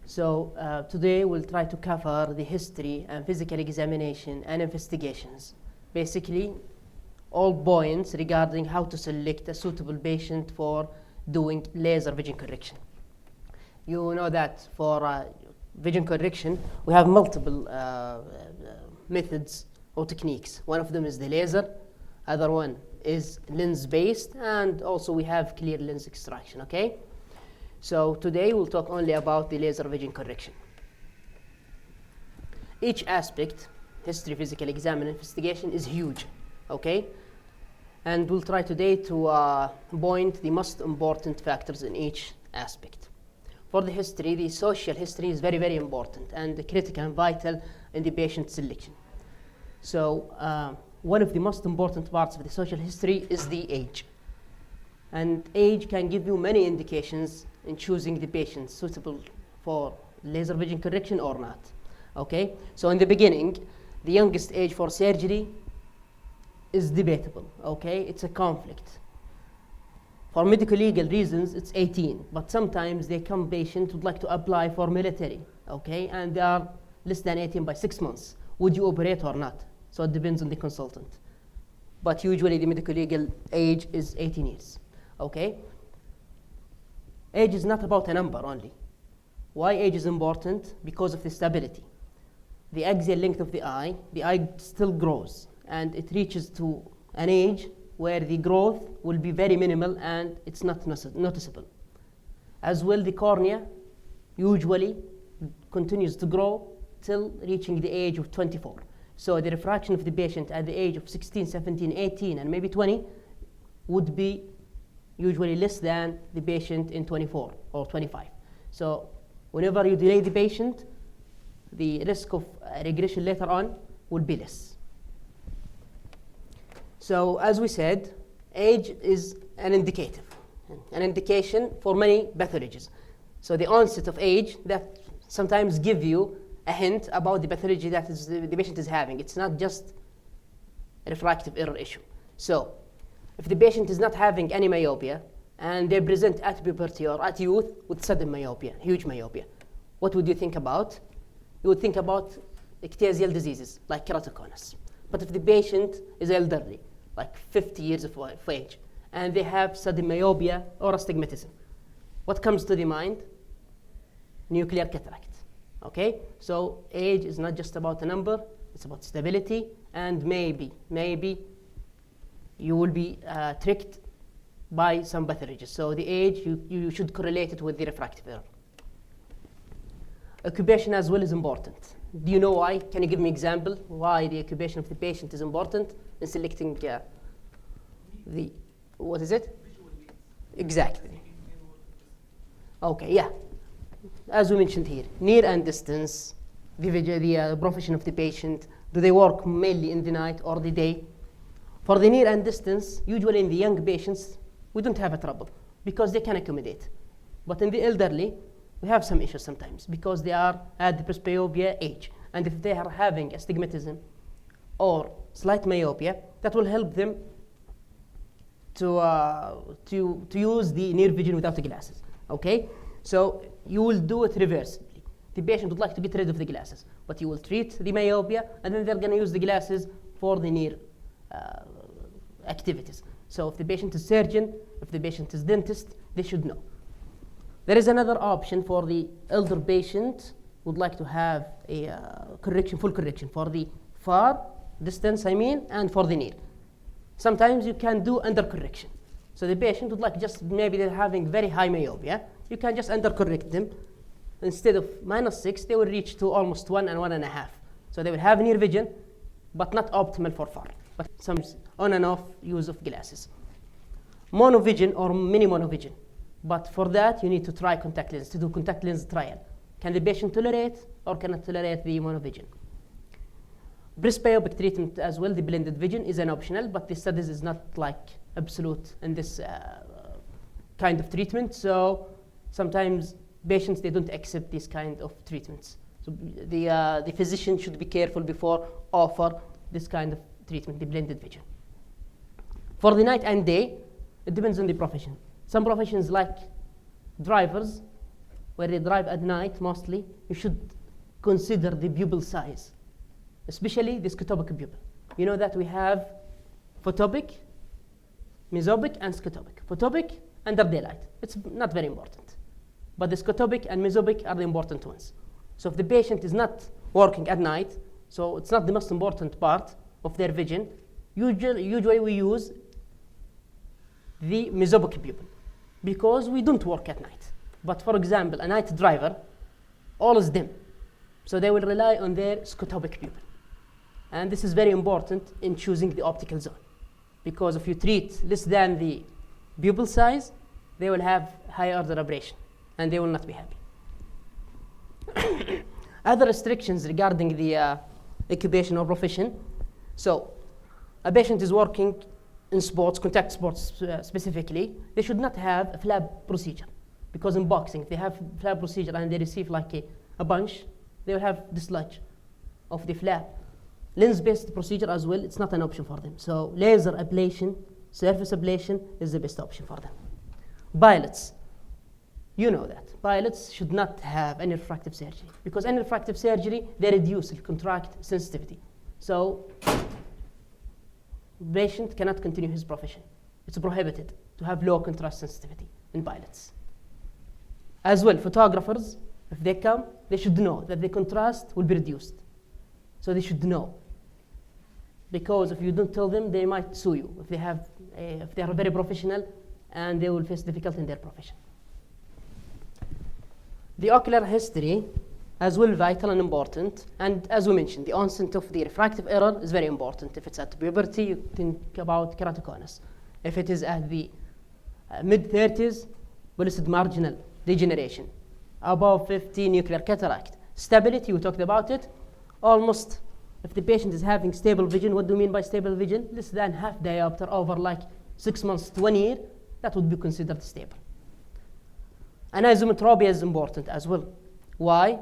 Today we'll try to cover the history and physical examination and investigations. Basically, all points regarding how to select a suitable patient for doing laser vision correction. You know that for vision correction, we have multiple methods or techniques. One of them is the laser, other one is lens-based, and also we have clear lens extraction, okay? So today we'll talk only about the laser vision correction. Each aspect, history, physical exam, and investigation, is huge, okay? And we'll try today to point the most important factors in each aspect. For the history, the social history is very, very important and critical and vital in the patient selection. So one of the most important parts of the social history is the age. And age can give you many indications in choosing the patient suitable for laser vision correction or not. Okay? So in the beginning, the youngest age for surgery is debatable. Okay? It's a conflict. For medical legal reasons, it's 18, but sometimes they come patient would like to apply for military, okay? And they are less than 18 by 6 months. Would you operate or not? So it depends on the consultant. But usually the medical legal age is 18 years, okay? Age is not about a number only. Why age is important? Because of the stability. The axial length of the eye still grows, and it reaches to an age where the growth will be very minimal and it's not noticeable. As well, the cornea usually continues to grow till reaching the age of 24. So the refraction of the patient at the age of 16, 17, 18, and maybe 20 would be usually less than the patient in 24 or 25. So whenever you delay the patient, the risk of regression later on will be less. So as we said, age is an indication for many pathologies. So the onset of age that sometimes give you a hint about the pathology that the patient is having. It's not just a refractive error issue. So if the patient is not having any myopia and they present at puberty or at youth with sudden myopia, huge myopia, what would you think about? You would think about ectasial diseases like keratoconus. But if the patient is elderly, like 50 years of age, and they have sudden myopia or astigmatism, what comes to the mind? Nuclear cataract, okay? So age is not just about a number, it's about stability, and maybe you will be tricked by some pathologies. So the age, you should correlate it with the refractive error. Occupation as well is important. Do you know why? Can you give me an example why the occupation of the patient is important in selecting what is it? Exactly. Okay, yeah. As we mentioned here, near and distance, the profession of the patient, do they work mainly in the night or the day? For the near and distance, usually in the young patients, we don't have a trouble because they can accommodate. But in the elderly, we have some issues sometimes because they are at the presbyopia age. And if they are having astigmatism or slight myopia, that will help them to use the near vision without the glasses, okay? So you will do it reversibly. The patient would like to get rid of the glasses, but you will treat the myopia, and then they're going to use the glasses for the near activities. So if the patient is surgeon, if the patient is dentist, they should know. There is another option for the elder patient would like to have a full correction for the far distance, and for the near. Sometimes you can do under correction. So the patient would like just maybe they're having very high myopia. You can just under correct them. Instead of -6, they will reach to almost 1 and 1.5. So they will have near vision, but not optimal for far. But some on and off use of glasses. Monovision or mini monovision. But for that, you need to try contact lens, to do contact lens trial. Can the patient tolerate or cannot tolerate the monovision? Presbyopic treatment as well, the blended vision is an optional, but the studies is not like absolute in this kind of treatment. So sometimes patients, they don't accept this kind of treatments. So the physician should be careful before offer this kind of treatment, the blended vision. For the night and day, it depends on the profession. Some professions like drivers, where they drive at night mostly, you should consider the pupil size, especially the scotopic pupil. You know that we have photopic, mesopic, and scotopic. Photopic, under daylight. It's not very important. But the scotopic and mesopic are the important ones. So if the patient is not working at night, so it's not the most important part of their vision, usually we use the mesopic pupil because we don't work at night. But for example, a night driver, all is dim. So they will rely on their scotopic pupil. And this is very important in choosing the optical zone. Because if you treat less than the pupil size, they will have high order aberration and they will not be happy. Other restrictions regarding the occupation or profession. So a patient is working in sports, contact sports specifically, they should not have a flap procedure. Because in boxing, if they have flap procedure and they receive like a punch, they will have dislodge of the flap. Lens-based procedure as well, it's not an option for them. So laser ablation, surface ablation is the best option for them. Pilots, you know that. Pilots should not have any refractive surgery because any refractive surgery, they reduce the contract sensitivity. So patient cannot continue his profession. It's prohibited to have low contrast sensitivity in pilots. As well, photographers, if they come, they should know that the contrast will be reduced. So they should know. Because if you don't tell them, they might sue you if they are very professional and they will face difficulty in their profession. The ocular history, as well, vital and important. And as we mentioned, the onset of the refractive error is very important. If it's at puberty, you think about keratoconus. If it is at the mid-30s, pellucid marginal degeneration. Above 50, nuclear cataract. Stability, we talked about it. Almost, if the patient is having stable vision, what do you mean by stable vision? Less than half diopter over like 6 months to 1 year, that would be considered stable. Anisometropia is important as well. Why?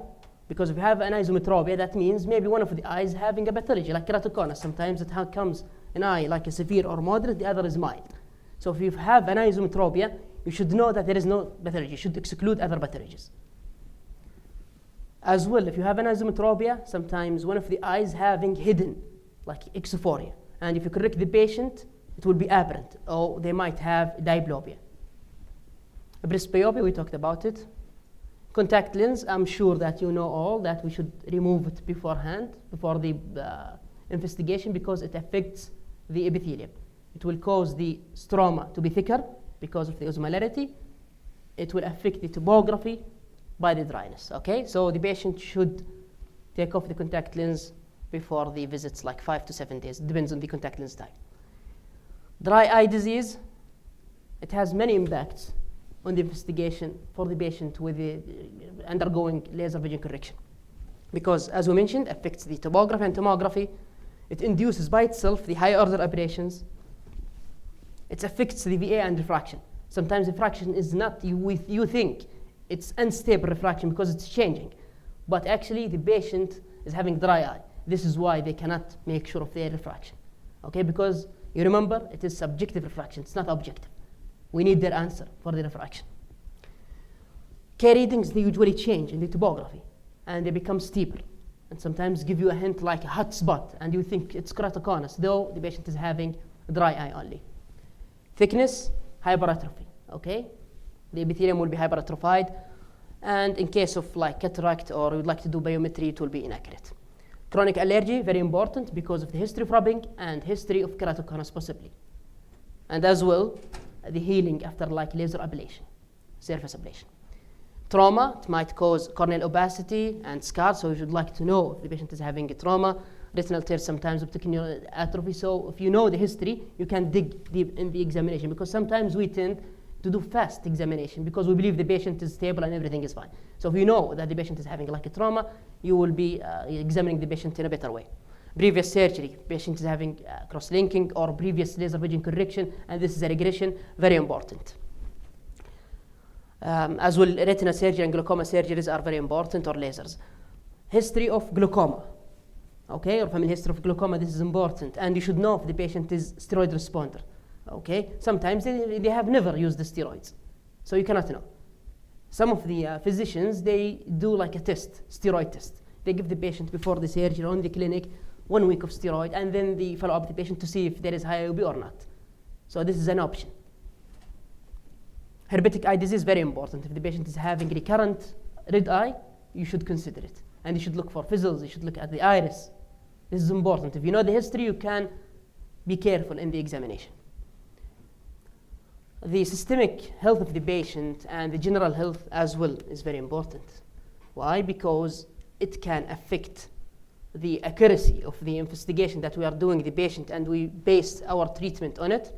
Because if you have anisometropia, that means maybe one of the eyes having a pathology, like keratoconus. Sometimes it comes an eye like a severe or moderate, the other is mild. So if you have anisometropia, you should know that there is no pathology. You should exclude other pathologies. As well, if you have anisometropia, sometimes one of the eyes having hidden, like exophoria. And if you correct the patient, it will be apparent, or they might have diplopia. Presbyopia, we talked about it. Contact lens, I'm sure that you know all that we should remove it beforehand, before the investigation, because it affects the epithelium. It will cause the stroma to be thicker because of the osmolarity. It will affect the topography by the dryness, okay? So the patient should take off the contact lens before the visits, like 5 to 7 days. It depends on the contact lens type. Dry eye disease, it has many impacts on the investigation for the patient with the undergoing laser vision correction. Because, as we mentioned, affects the topography and tomography. It induces by itself the high order aberrations. It affects the VA and refraction. Sometimes refraction is not you think it's unstable refraction because it's changing. But actually, the patient is having dry eye. This is why they cannot make sure of their refraction. Okay, because you remember, it is subjective refraction, it's not objective. We need their answer for the refraction. K readings, they usually change in the topography and they become steeper and sometimes give you a hint like a hot spot and you think it's keratoconus, though the patient is having dry eye only. Thickness, hyperatrophy, okay? The epithelium will be hyperatrophied, and in case of like cataract or you'd like to do biometry, it will be inaccurate. Chronic allergy, very important because of the history of rubbing and history of keratoconus possibly. And as well, the healing after like laser ablation, surface ablation. Trauma, it might cause corneal opacity and scars, so you should like to know if the patient is having a trauma. Retinal tears, sometimes optic atrophy, so if you know the history, you can dig deep in the examination because sometimes we tend to do fast examination because we believe the patient is stable and everything is fine. So if you know that the patient is having like a trauma, you will be examining the patient in a better way. Previous surgery, patient is having cross-linking or previous laser vision correction, and this is a regression, very important. As well, retina surgery and glaucoma surgeries are very important, or lasers. History of glaucoma, okay, or family history of glaucoma, this is important, and you should know if the patient is steroid responder. Okay, sometimes they have never used the steroids, so you cannot know. some of the physicians, they do like a test, steroid test. They give the patient before the surgery on the clinic 1 week of steroid, and then they follow up the patient to see if there is high IOP or not. So this is an option. Herpetic eye disease is very important. If the patient is having recurrent red eye, you should consider it. And you should look for fizzles, you should look at the iris. This is important. If you know the history, you can be careful in the examination. The systemic health of the patient and the general health as well is very important. Why? Because it can affect the accuracy of the investigation that we are doing the patient, and we base our treatment on it,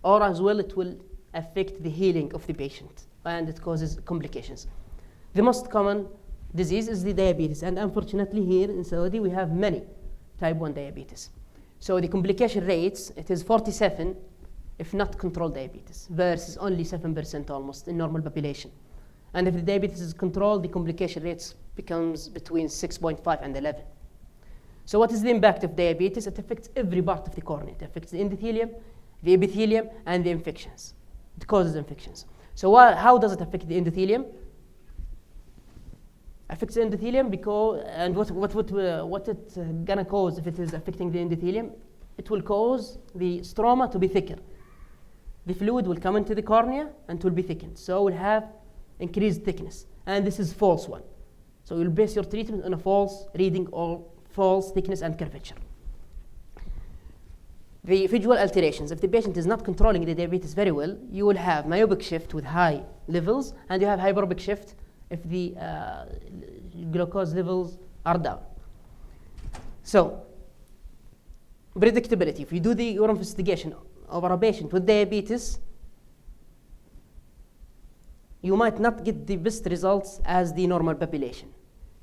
or as well it will affect the healing of the patient and it causes complications. The most common disease is the diabetes, and unfortunately here in Saudi we have many type 1 diabetes. So the complication rates, it is 47 if not controlled diabetes versus only 7% almost in normal population. And if the diabetes is controlled, the complication rates becomes between 6.5 and 11. So what is the impact of diabetes? It affects every part of the cornea. It affects the endothelium, the epithelium, and the infections. It causes infections. So how does it affect the endothelium? Affects the endothelium because, and what it's gonna cause if it is affecting the endothelium? It will cause the stroma to be thicker. The fluid will come into the cornea and it will be thickened. So we'll have increased thickness. And this is false one. So you'll base your treatment on a false reading or false thickness and curvature. The visual alterations. If the patient is not controlling the diabetes very well, you will have myopic shift with high levels, and you have hyperopic shift if the glucose levels are down. So, predictability. If you do your investigation over a patient with diabetes, you might not get the best results as the normal population.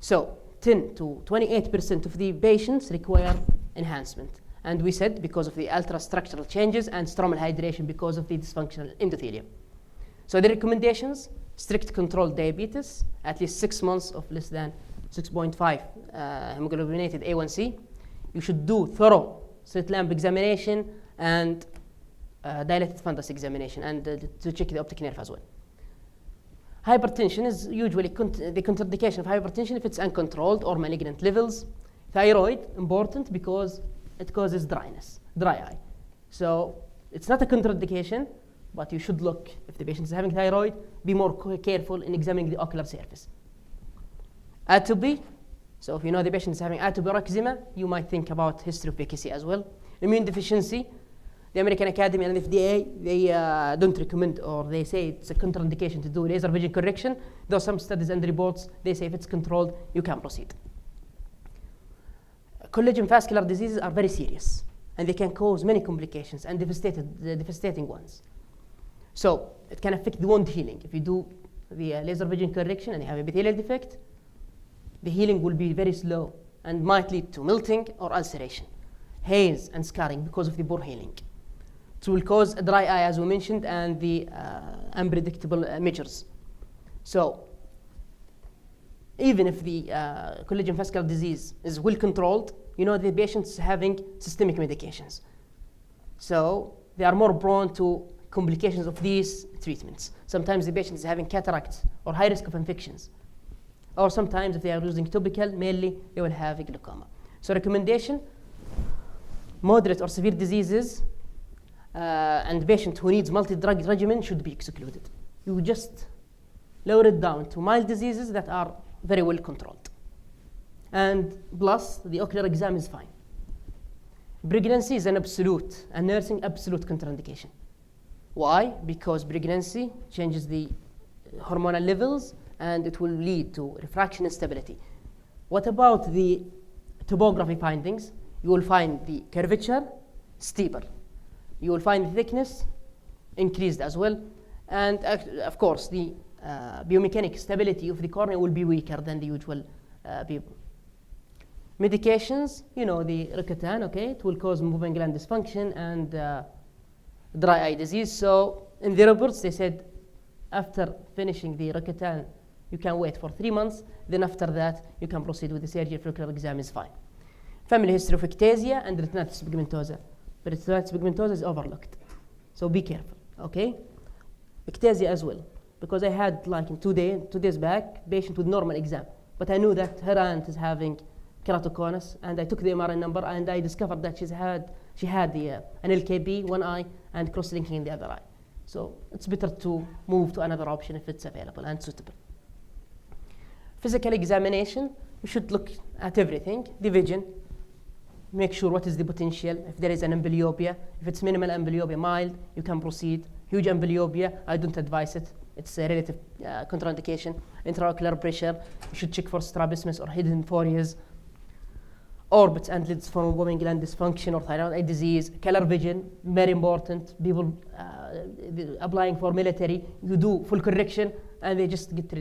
So 10 to 28% of the patients require enhancement. And we said because of the ultrastructural changes and stromal hydration because of the dysfunctional endothelium. So the recommendations, strict controlled diabetes, at least 6 months of less than 6.5 hemoglobinated A1C. You should do thorough slit lamp examination and dilated fundus examination, and to check the optic nerve as well. Hypertension is usually the contraindication of hypertension if it's uncontrolled or malignant levels. Thyroid, important because it causes dryness, dry eye. So it's not a contraindication, but you should look. If the patient is having thyroid, be more careful in examining the ocular surface. Atopy, so if you know the patient is having atopy or eczema, you might think about history of PKC as well. Immune deficiency, the American Academy and FDA, they don't recommend, or they say it's a contraindication to do laser vision correction, though some studies and reports, they say if it's controlled, you can proceed. Collagen vascular diseases are very serious, and they can cause many complications and devastating ones. So it can affect the wound healing. If you do the laser vision correction and you have epithelial defect, the healing will be very slow and might lead to melting or ulceration, haze and scarring because of the poor healing. It will cause a dry eye, as we mentioned, and the unpredictable measures. So even if the collagen vascular disease is well controlled, you know the patient's having systemic medications. So they are more prone to complications of these treatments. Sometimes the patient is having cataracts or high risk of infections. Or sometimes if they are using topical, mainly they will have a glaucoma. So recommendation, moderate or severe diseases and patient who needs multi-drug regimen should be excluded. You just lower it down to mild diseases that are very well controlled. And plus, the ocular exam is fine. Pregnancy is an absolute, and nursing absolute contraindication. Why? Because pregnancy changes the hormonal levels and it will lead to refraction instability. What about the topography findings? You will find the curvature steeper. You will find the thickness increased as well. And of course, the biomechanic stability of the cornea will be weaker than the usual people. Medications, you know, the Roaccutane, okay, it will cause moving gland dysfunction and dry eye disease. So in the reports, they said after finishing the Roaccutane, you can wait for 3 months. Then after that, you can proceed with the surgery if ocular exam is fine. Family history of ectasia and retinitis pigmentosa. But retinitis pigmentosa is overlooked. So be careful, okay? Ectasia as well. because I had like in 2 days back, patient with normal exam. But I knew that her aunt is having keratoconus, and I took the MRI number, and I discovered that she had an LKB one eye and cross-linking in the other eye. So it's better to move to another option if it's available and suitable. Physical examination, you should look at everything. The vision, make sure what is the potential. If there is an amblyopia, if it's minimal amblyopia, mild, you can proceed. Huge amblyopia, I don't advise it. It's a relative contraindication. Intraocular pressure, you should check for strabismus or hidden forias. Orbits and lids from ovarian gland dysfunction or thyroid eye disease. Color vision, very important. People applying for military, you do full correction and they just get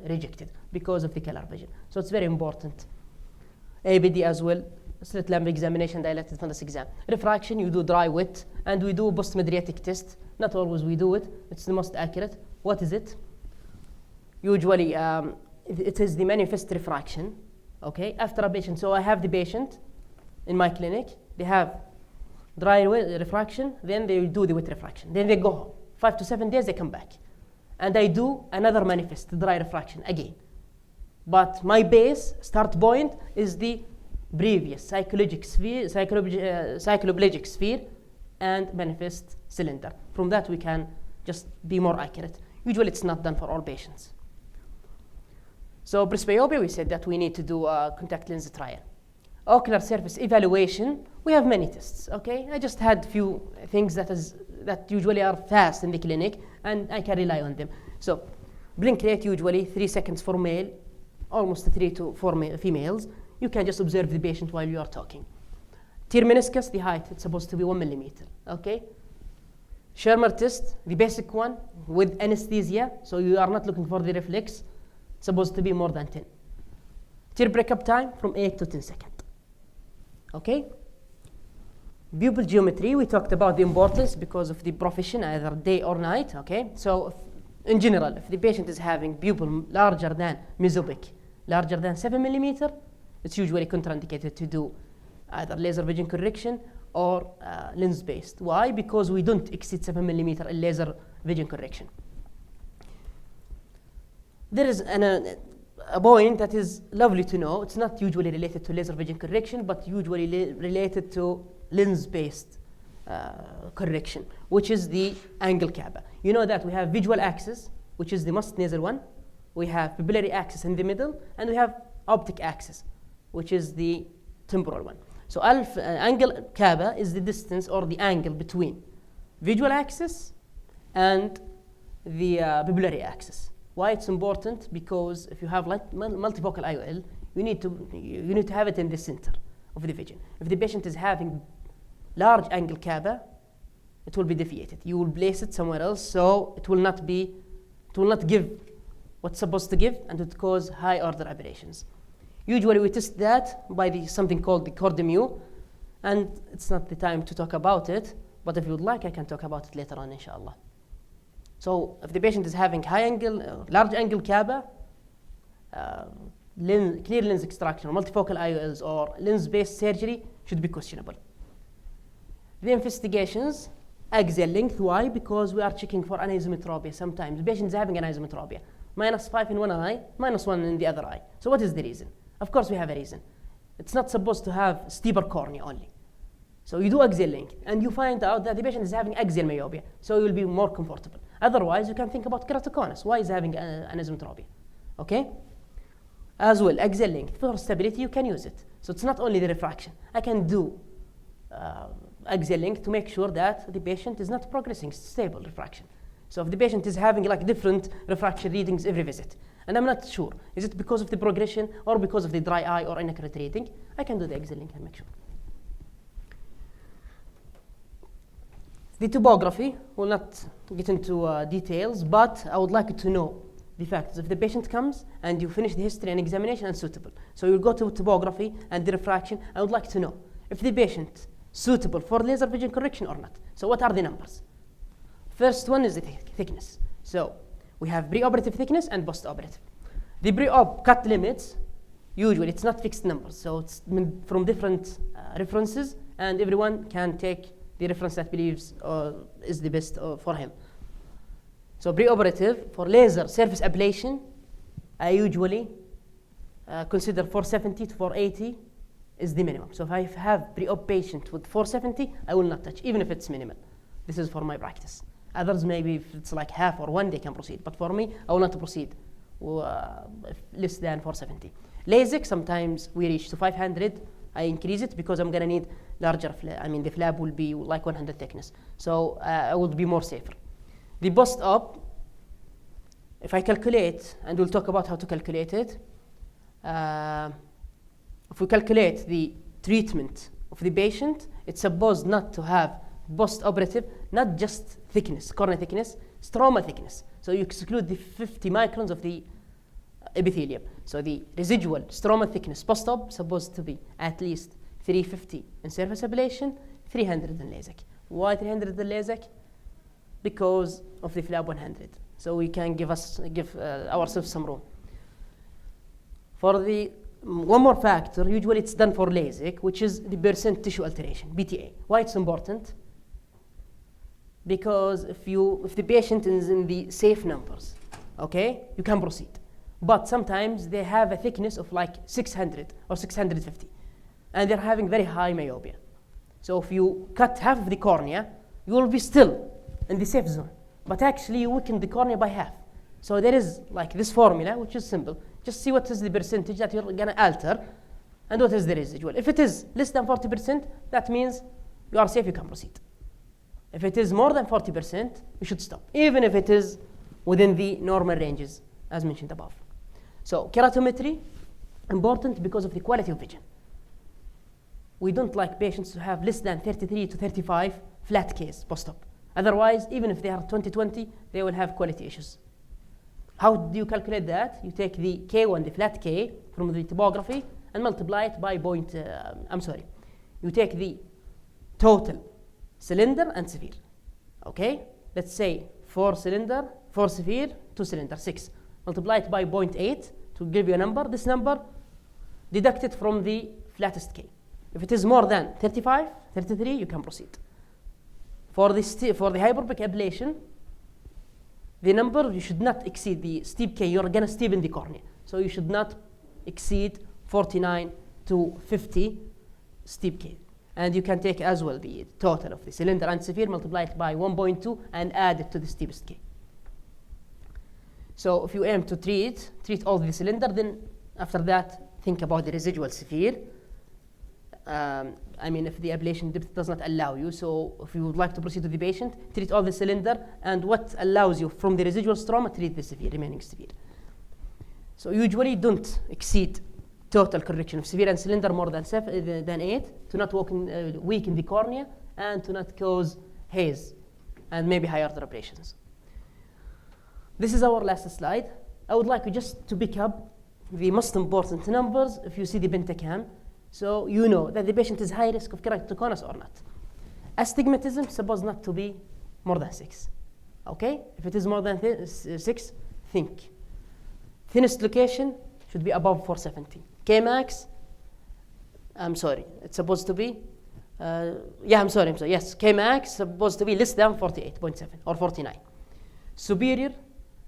rejected because of the color vision. So it's very important. ABD as well, slit lamp examination, dilated fundus exam. Refraction, you do dry wet, and we do post-mydriatic test. Not always we do it, it's the most accurate. What is it? Usually it is the manifest refraction, okay, after a patient. So I have the patient in my clinic, they have dry refraction, then they do the wet refraction, then they go home. 5 to 7 days they come back. And I do another manifest, dry refraction again. But my base, start point, is the previous cycloplegic sphere and manifest cylinder. From that we can just be more accurate. Usually it's not done for all patients. So presbyopia, we said that we need to do a contact lens trial. Ocular surface evaluation, we have many tests, okay? I just had few things that usually are fast in the clinic and I can rely on them. So blink rate usually 3 seconds for male, almost 3 to 4 females. You can just observe the patient while you are talking. Tear meniscus, the height, it's supposed to be 1 millimeter, okay? Schirmer test, the basic one with anesthesia, so you are not looking for the reflex, it's supposed to be more than 10. Tear breakup time from 8 to 10 seconds, okay? Pupil geometry, we talked about the importance because of the profession, either day or night, okay? So in general, if the patient is having pupil larger than mesopic, larger than 7 millimeter, it's usually contraindicated to do either laser vision correction or lens-based. Why? Because we don't exceed 7 millimeter in laser vision correction. There is a point that is lovely to know. It's not usually related to laser vision correction, but usually related to lens-based correction, which is the angle Kaaba. You know that we have visual axis, which is the most nasal one. We have pupillary axis in the middle, and we have optic axis, which is the temporal one. So angle Kaaba is the distance or the angle between visual axis and the pupillary axis. Why it's important? Because if you have multifocal IOL, you need to have it in the center of the vision. If the patient is having large angle Kaaba, it will be deviated. You will place it somewhere else, so it will not give what's supposed to give, and it cause high order aberrations. Usually we test that by something called the Cordemew, and it's not the time to talk about it, but if you would like, I can talk about it later on, inshallah. So if the patient is having high angle, large angle Kaaba, clear lens extraction, or multifocal IOLs, or lens-based surgery should be questionable. The investigations, axial length. Why? Because we are checking for anisometropia sometimes. The patient is having anisometropia. -5 in one eye, -1 in the other eye. So what is the reason? Of course we have a reason. It's not supposed to have steeper cornea only. So you do axial length, and you find out that the patient is having axial myopia, so you will be more comfortable. Otherwise, you can think about keratoconus. Why is having anisometropia? Okay? As well, axial length. For stability, you can use it. So it's not only the refraction. I can do axial length to make sure that the patient is not progressing, stable refraction. So if the patient is having like different refraction readings every visit, and I'm not sure, is it because of the progression or because of the dry eye or inaccurate reading, I can do the axial length and make sure. The topography, will not get into details, but I would like you to know the factors. If the patient comes and you finish the history and examination and suitable, so you'll go to topography and the refraction. I would like to know if the patient suitable for laser vision correction or not. So what are the numbers? First one is the thickness. So we have preoperative thickness and postoperative. The pre-op cut limits, usually it's not fixed numbers, so it's from different references, and everyone can take the reference that believes is the best for him. So preoperative for laser surface ablation, I usually consider 470 to 480 is the minimum. So if I have pre-op patient with 470, I will not touch, even if it's minimal. This is for my practice. Others, maybe if it's like half or one, they can proceed. But for me, I will not proceed less than 470. LASIK, sometimes we reach to 500. I increase it because I'm going to need larger flap. I mean, the flap will be like 100 thickness. So I will be more safer. The post-op, if I calculate, and we'll talk about how to calculate it, if we calculate the treatment of the patient, it's supposed not to have post-operative, not just thickness, cornea thickness, stroma thickness. So you exclude the 50 microns of the epithelium. So the residual stroma thickness post-op supposed to be at least 350 in surface ablation, 300 in LASIK. Why 300 in LASIK? Because of the flap 100. So we can give ourselves some room. For the one more factor, usually it's done for LASIK, which is the percent tissue alteration, BTA. Why it's important? Because if the patient is in the safe numbers, okay, you can proceed. But sometimes they have a thickness of like 600 or 650, and they're having very high myopia. So if you cut half of the cornea, you will be still in the safe zone. But actually, you weaken the cornea by half. So there is like this formula, which is simple. Just see what is the percentage that you're going to alter, and what is the residual. If it is less than 40%, that means you are safe, you can proceed. If it is more than 40%, you should stop, even if it is within the normal ranges, as mentioned above. So keratometry, important because of the quality of vision. We don't like patients to have less than 33 to 35 flat case post-op. Otherwise, even if they are 20/20, they will have quality issues. How do you calculate that? You take the K1, the flat K, from the topography, and multiply it by you take the total cylinder and sphere. Okay? Let's say 4 cylinder, 4 sphere, 2 cylinder, 6. Multiply it by 0.8 to give you a number. This number, deduct it from the flattest K. If it is more than 35, 33, you can proceed. For the hyperopic ablation, the number, you should not exceed the steep K. You're going to steepen the cornea. So you should not exceed 49 to 50 steep K. And you can take as well the total of the cylinder and sphere, multiply it by 1.2 and add it to the steepest K. So if you aim to treat all the cylinder, then after that, think about the residual sphere. I mean, if the ablation depth does not allow you, so if you would like to proceed with the patient, treat all the cylinder, and what allows you from the residual stroma, treat the sphere, remaining sphere. So usually don't exceed total correction of sphere and cylinder more than 8 to not weaken the cornea and to not cause haze and maybe high order operations. This is our last slide. I would like you just to pick up the most important numbers if you see the pentacam, so you know that the patient is high risk of keratoconus or not. Astigmatism is supposed not to be more than 6. Okay? If it is more than 6, think. Thinnest location should be above 470. Kmax, it's supposed to be, yes, Kmax supposed to be less than 48.7 or 49. Superior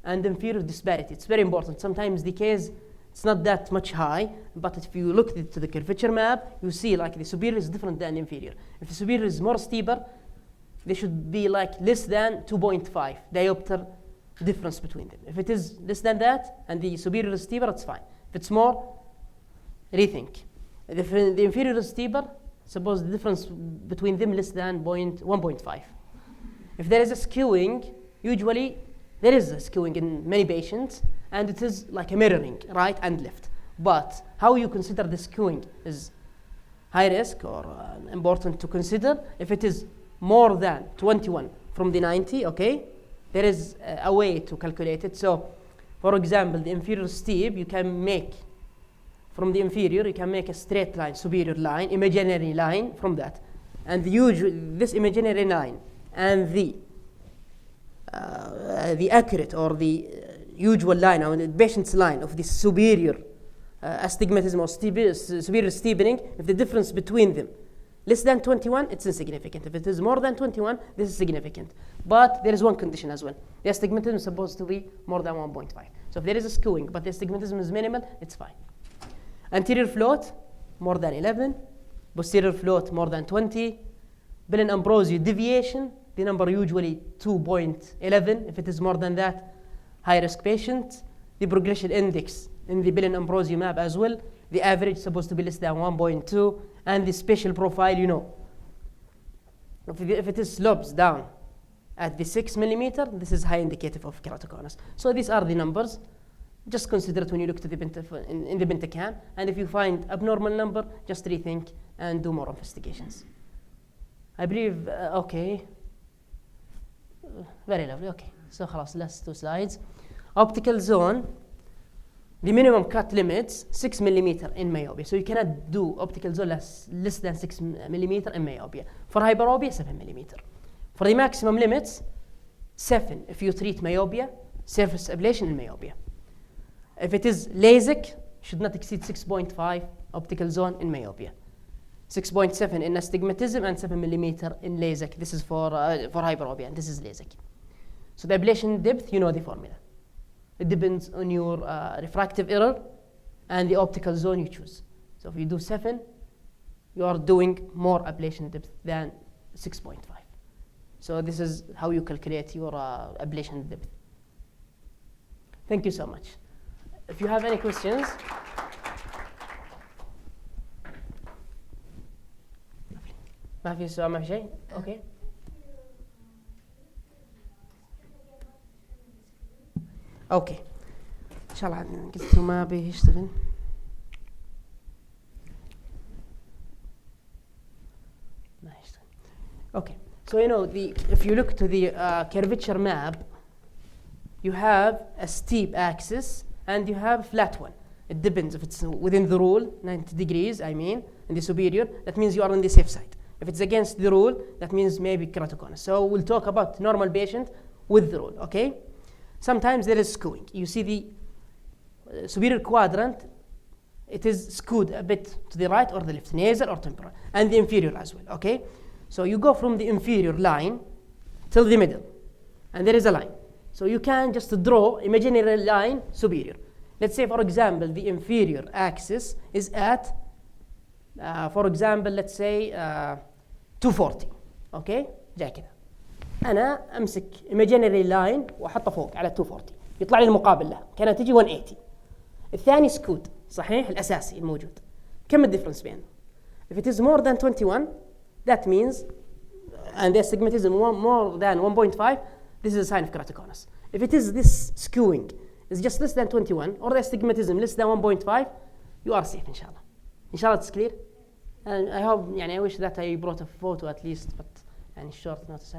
and inferior disparity, it's very important. Sometimes the case, it's not that much high, but if you look to the curvature map, you see like the superior is different than inferior. If the superior is more steeper, they should be like less than 2.5 diopter difference between them. If it is less than that and the superior is steeper, it's fine. If it's more, rethink. If the inferior is steeper, suppose the difference between them less than 1.5. If there is a skewing, usually there is a skewing in many patients, and it is like a mirroring, right and left. But how you consider the skewing is high risk or important to consider. If it is more than 21 from the 90, okay, there is a way to calculate it. So, for example, the inferior steep, you can make, from the inferior, you can make a straight line, superior line, imaginary line from that. And this imaginary line and the accurate or the usual line, or the patient's line of the superior astigmatism or superior steepening, if the difference between them Less than 21, it's insignificant. If it is more than 21, this is significant. But there is one condition as well. The astigmatism is supposed to be more than 1.5. So if there is a skewing, but the astigmatism is minimal, it's fine. Anterior float, more than 11. Posterior float, more than 20. Bellin-Ambrosio deviation, the number usually 2.11. If it is more than that, high-risk patient. The progression index in the Bellin-Ambrosio map as well. The average is supposed to be less than 1.2. And the spatial profile, you know. If it is slopes down at the 6 millimeter, this is high indicative of keratoconus. So these are the numbers. Just consider it when you look to the in the Pentacam. And if you find abnormal number, just rethink and do more investigations. I believe, okay. Very lovely, okay. So خلاص, last 2 slides. Optical zone. The minimum cut limits 6 millimeter in myopia. So you cannot do optical zone less than 6 millimeter in myopia. For hyperopia, 7 millimeter. For the maximum limits, 7 if you treat myopia, surface ablation in myopia. If it is LASIK, should not exceed 6.5 optical zone in myopia. 6.7 in astigmatism and 7 millimeter in LASIK. This is for hyperopia, and this is LASIK. So the ablation depth, you know the formula. It depends on your refractive error and the optical zone you choose. So if you do 7, you are doing more ablation depth than 6.5. So this is how you calculate your ablation depth. Thank you so much. If you have any questions. ما في سؤال ما في شيء؟ Okay. اوكي ان شاء الله قلت ما بيشتغل. ما يشتغل. Okay. So you know if you look to the curvature map, you have a steep axis and you have a flat one. It depends if it's within the rule, 90 degrees, I mean, in the superior, that means you are on the safe side. If it's against the rule, that means maybe keratoconus. So we'll talk about normal patient with the rule, okay? Sometimes there is skewing. You see the superior quadrant, it is skewed a bit to the right or the left, nasal or temporal, and the inferior as well, okay? So you go from the inferior line till the middle, and there is a line. So you can just draw imaginary line superior. Let's say, for example, the inferior axis is at, for example, let's say 240, okay? جاي كده. أنا أمسك imaginary line وأحطه فوق على 240 يطلع لي المقابل له كانت تجي 180. الثاني سكود صحيح الأساسي الموجود. كم الديفرنس بينه؟ If it is more than 21, that means, and the astigmatism more than 1.5, this is a sign of keratoconus. If it is this skewing is just less than 21 or the astigmatism less than 1.5, you are safe inshallah. Inshallah it's clear. And I hope, I wish that I brought a photo at least, but short notice.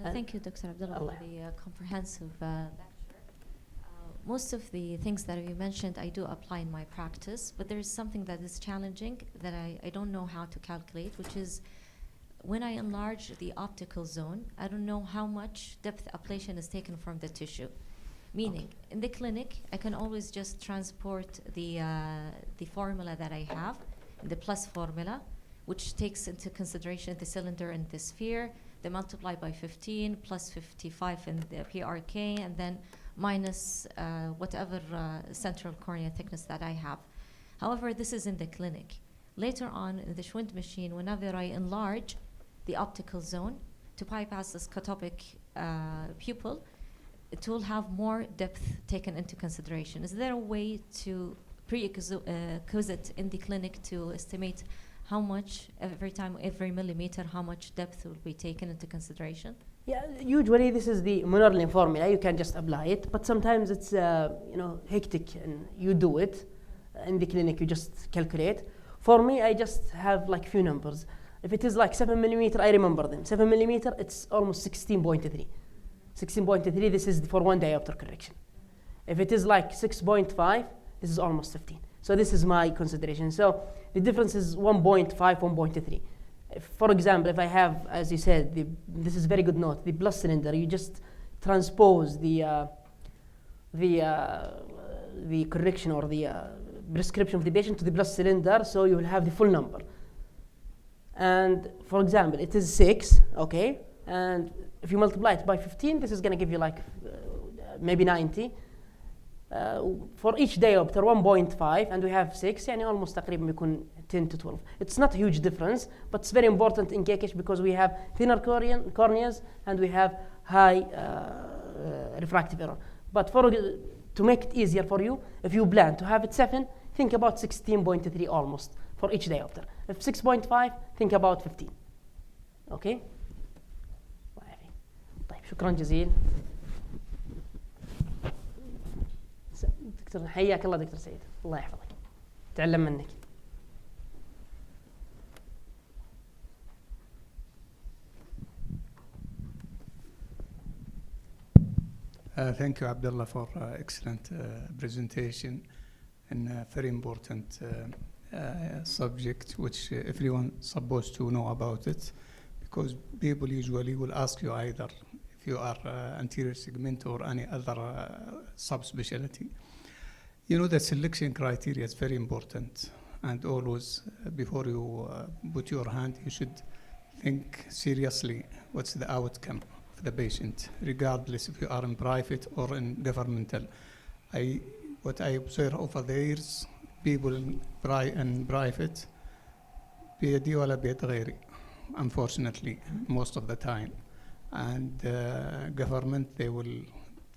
Thank you, Dr. Abdullah, for the comprehensive lecture. Most of the things that you mentioned, I do apply in my practice, but there is something that is challenging that I don't know how to calculate, which is when I enlarge the optical zone, I don't know how much depth ablation is taken from the tissue. Meaning, in the clinic, I can always just transport the formula that I have, the plus formula, which takes into consideration the cylinder and the sphere. They multiply by 15 plus 55 in the PRK, and then minus whatever central cornea thickness that I have. However, this is in the clinic. Later on in the Schwind machine, whenever I enlarge the optical zone to bypass the scotopic pupil, it will have more depth taken into consideration. Is there a way to pre-acquisite in the clinic to estimate how much every millimeter, how much depth will be taken into consideration? Yeah, usually this is the Monorlin formula. You can just apply it, but sometimes it's hectic, and you do it in the clinic. You just calculate. For me, I just have like few numbers. If it is like 7 millimeter, I remember them. 7 millimeter, it's almost 16.3. 16.3. This is for one diopter correction. If it is like 6.5, this is almost 15. So this is my consideration. So the difference is 1.5, 1.3. For example, if I have, as you said, this is very good note, the plus cylinder, you just transpose the correction or the prescription of the patient to the plus cylinder, so you will have the full number. And for example, it is 6, okay? And if you multiply it by 15, this is going to give you like maybe 90. For each diopter 1.5 and we have 6 يعني almost تقريبا بيكون 10 to 12. It's not a huge difference, but it's very important in KKH because we have thinner corneas and we have high refractive error. But to make it easier for you, if you plan to have it 7, think about 16.3 almost for each diopter. If 6.5, think about 15. Okay? طيب شكرا جزيلا. دكتور حياك الله دكتور سيد، الله يحفظك، تعلم منك. Thank you, Abdullah, for excellent presentation and a very important subject which everyone supposed to know about it, because people usually will ask you either if you are anterior segment or any other subspecialty. You know, the selection criteria is very important, and always before you put your hand, you should think seriously what's the outcome of the patient, regardless if you are in private or in governmental. What I observe over the years, people in private بيدي ولا بيد غيري, unfortunately, most of the time. And government, they will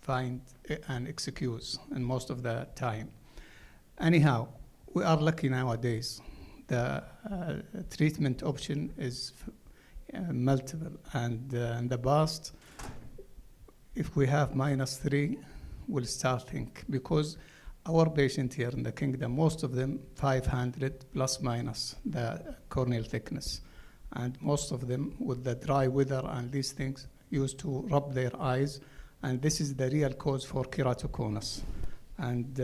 find an excuse and most of the time. Anyhow, we are lucky nowadays. The treatment option is multiple, and in the past, if we have -3, we'll start think, because our patient here in the kingdom, most of them 500 plus minus the corneal thickness, and most of them with the dry weather and these things used to rub their eyes, and this is the real cause for keratoconus. And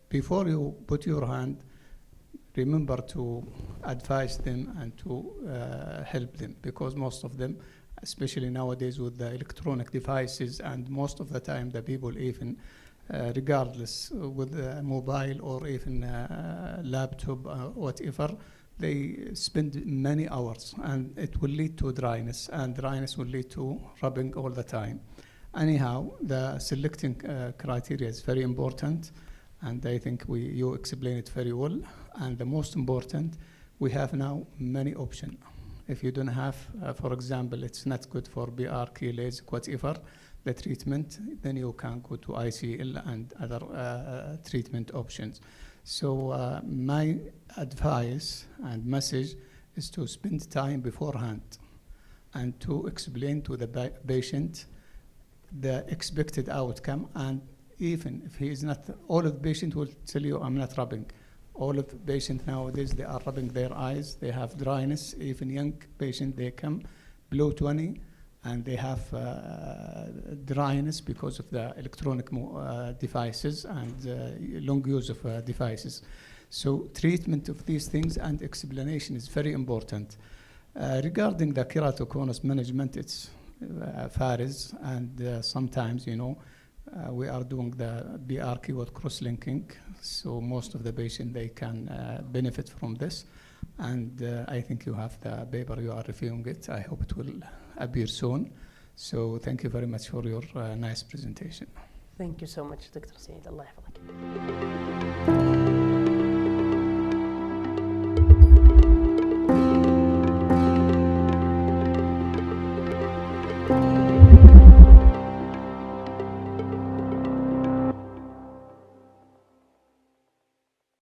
before you put your hand, remember to advise them and to help them, because most of them, especially nowadays with the electronic devices, and most of the time the people even regardless with a mobile or even a laptop or whatever, they spend many hours, and it will lead to dryness, and dryness will lead to rubbing all the time. Anyhow, the selecting criteria is very important, and I think you explain it very well. And the most important, we have now many options. If you don't have, for example, it's not good for BR, keylase, whatever, the treatment, then you can go to ICL and other treatment options. So my advice and message is to spend time beforehand and to explain to the patient the expected outcome. And even if he is not, all of the patient will tell you, I'm not rubbing. All of the patients nowadays, they are rubbing their eyes, they have dryness. Even young patients, they come below 20, and they have dryness because of the electronic devices and long use of devices. So treatment of these things and explanation is very important. Regarding the keratoconus management, it's varies, and sometimes, you know, we are doing the BR keyword cross-linking, so most of the patients, they can benefit from this. And I think you have the paper, you are reviewing it. I hope it will appear soon. So thank you very much for your nice presentation. Thank you so much, Dr. Saeed. Allah يحفظك.